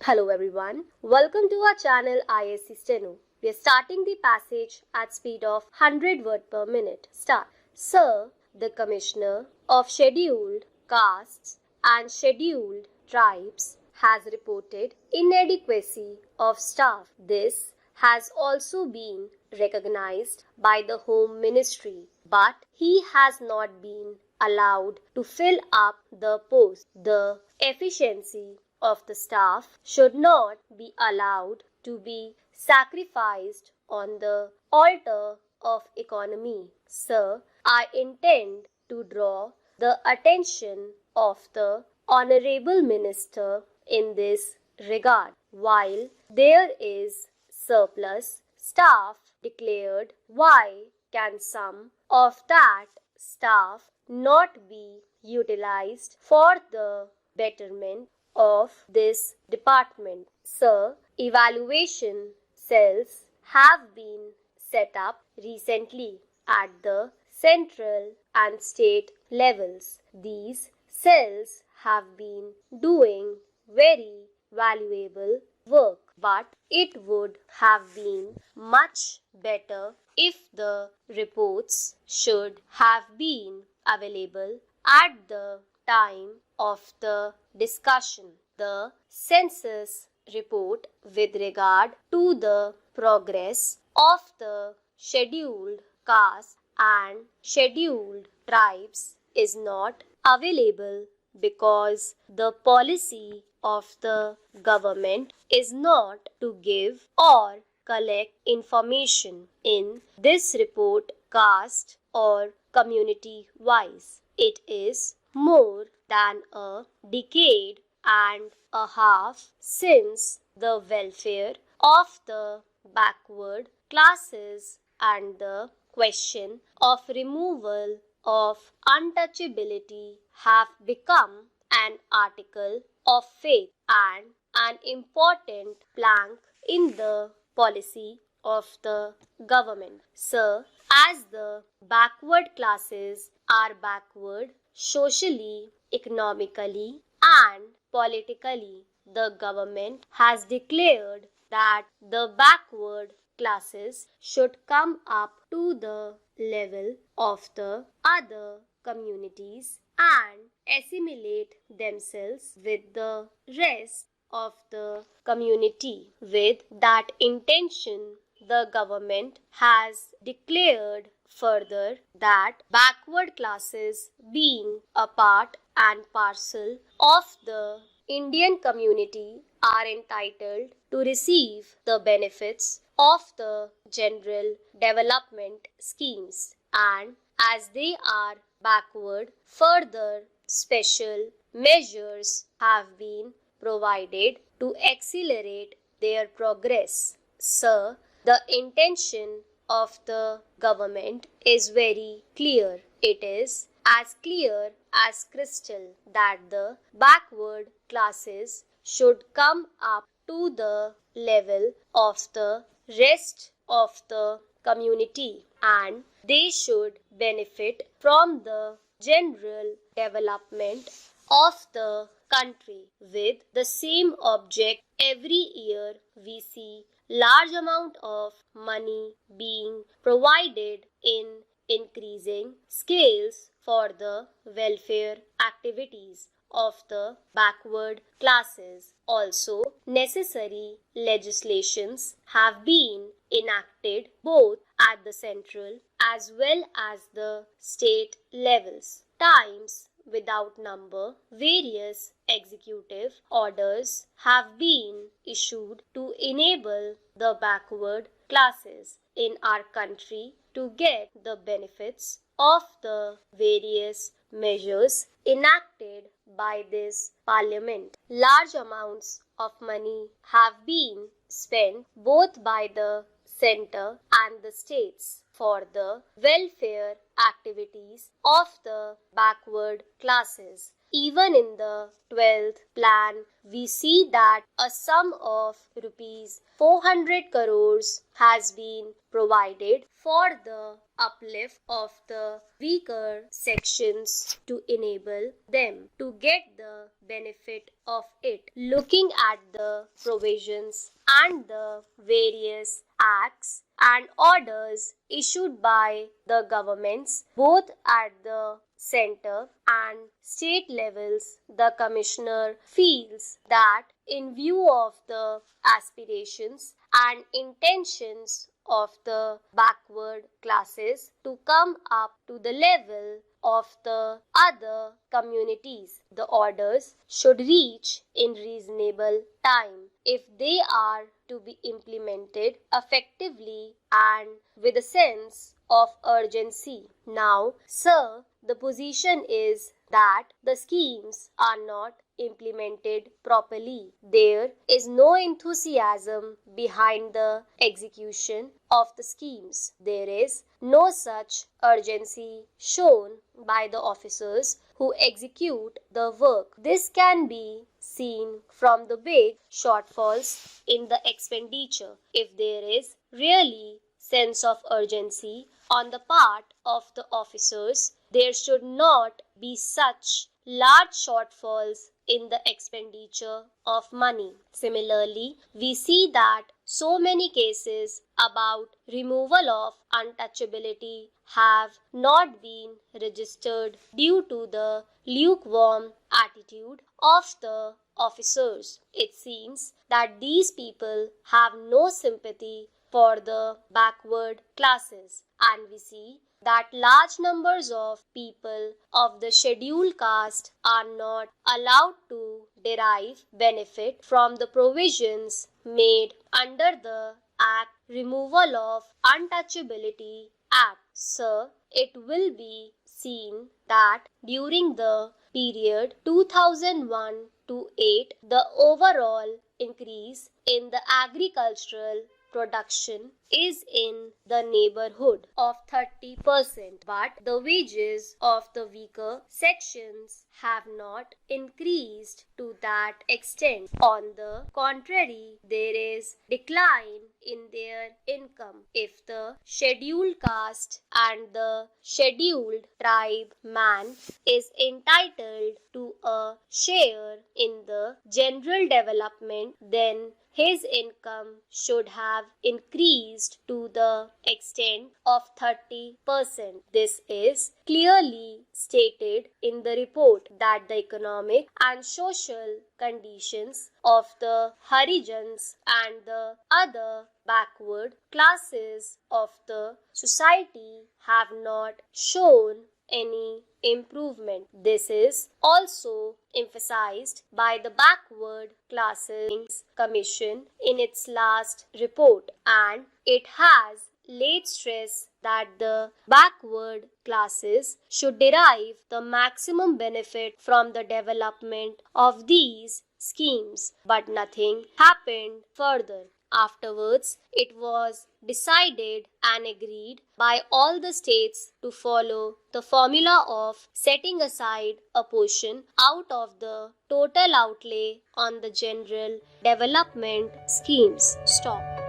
Hello everyone, welcome to our channel ISC Steno. We are starting the passage at speed of 100 words per minute. Start. Sir, the Commissioner of Scheduled Castes and Scheduled Tribes has reported inadequacy of staff. This has also been recognized by the Home Ministry, but he has not been allowed to fill up the post. The efficiency of the staff should not be allowed to be sacrificed on the altar of economy. Sir, I intend to draw the attention of the Honorable Minister in this regard. While there is surplus staff declared, why can some of that staff not be utilized for the betterment of this department? Sir, evaluation cells have been set up recently at the central and state levels. These cells have been doing very valuable work, but it would have been much better if the reports should have been available at the time of the discussion. The census report with regard to the progress of the scheduled castes and scheduled tribes is not available because the policy of the government is not to give or collect information in this report caste or community wise. It is more than a decade and a half since the welfare of the backward classes and the question of removal of untouchability have become an article of faith and an important plank in the policy of the government. Sir, as the backward classes are backward socially, economically, and politically, the government has declared that the backward classes should come up to the level of the other communities and assimilate themselves with the rest of the community. With that intention, the government has declared further that backward classes, being a part and parcel of the Indian community, are entitled to receive the benefits of the general development schemes, and as they are backward, further special measures have been provided to accelerate their progress. Sir, the intention of the government is very clear. It is as clear as crystal that the backward classes should come up to the level of the rest of the community, and they should benefit from the general development of the country. With the same object, every year we see large amount of money being provided in increasing scales for the welfare activities of the backward classes. Also, necessary legislations have been enacted both at the central as well as the state levels. Times without number, various executive orders have been issued to enable the backward classes in our country to get the benefits of the various measures enacted by this parliament. Large amounts of money have been spent both by the center and the states for the welfare activities of the backward classes. Even in the 12th plan, we see that a sum of rupees 400 crores has been provided for the uplift of the weaker sections to enable them to get the benefit of it. Looking at the provisions and the various acts and orders issued by the governments, both at the center and state levels, the Commissioner feels that in view of the aspirations and intentions of the backward classes to come up to the level of the other communities, the orders should reach in reasonable time if they are to be implemented effectively and with a sense of urgency. Now, sir, the position is that the schemes are not implemented properly. There is no enthusiasm behind the execution of the schemes. There is no such urgency shown by the officers who execute the work. This can be seen from the big shortfalls in the expenditure. If there is really sense of urgency on the part of the officers, there should not be such large shortfalls in the expenditure of money. Similarly, we see that so many cases about removal of untouchability have not been registered due to the lukewarm attitude of the officers. It seems that these people have no sympathy for the backward classes, and we see that large numbers of people of the scheduled caste are not allowed to derive benefit from the provisions made under the Act Removal of Untouchability Act. Sir, it will be seen that during the period 2001 to 8, the overall increase in the agricultural production is in the neighborhood of 30%, but the wages of the weaker sections have not increased to that extent. On the contrary, there is decline in their income. If the scheduled caste and the scheduled tribe man is entitled to a share in the general development, then his income should have increased to the extent of 30%. This is clearly stated in the report that the economic and social conditions of the Harijans and the other backward classes of the society have not shown any improvement. This is also emphasized by the Backward Classes Commission in its last report, and it has laid stress that the backward classes should derive the maximum benefit from the development of these schemes, but nothing happened further. Afterwards, it was decided and agreed by all the states to follow the formula of setting aside a portion out of the total outlay on the general development schemes. Stop.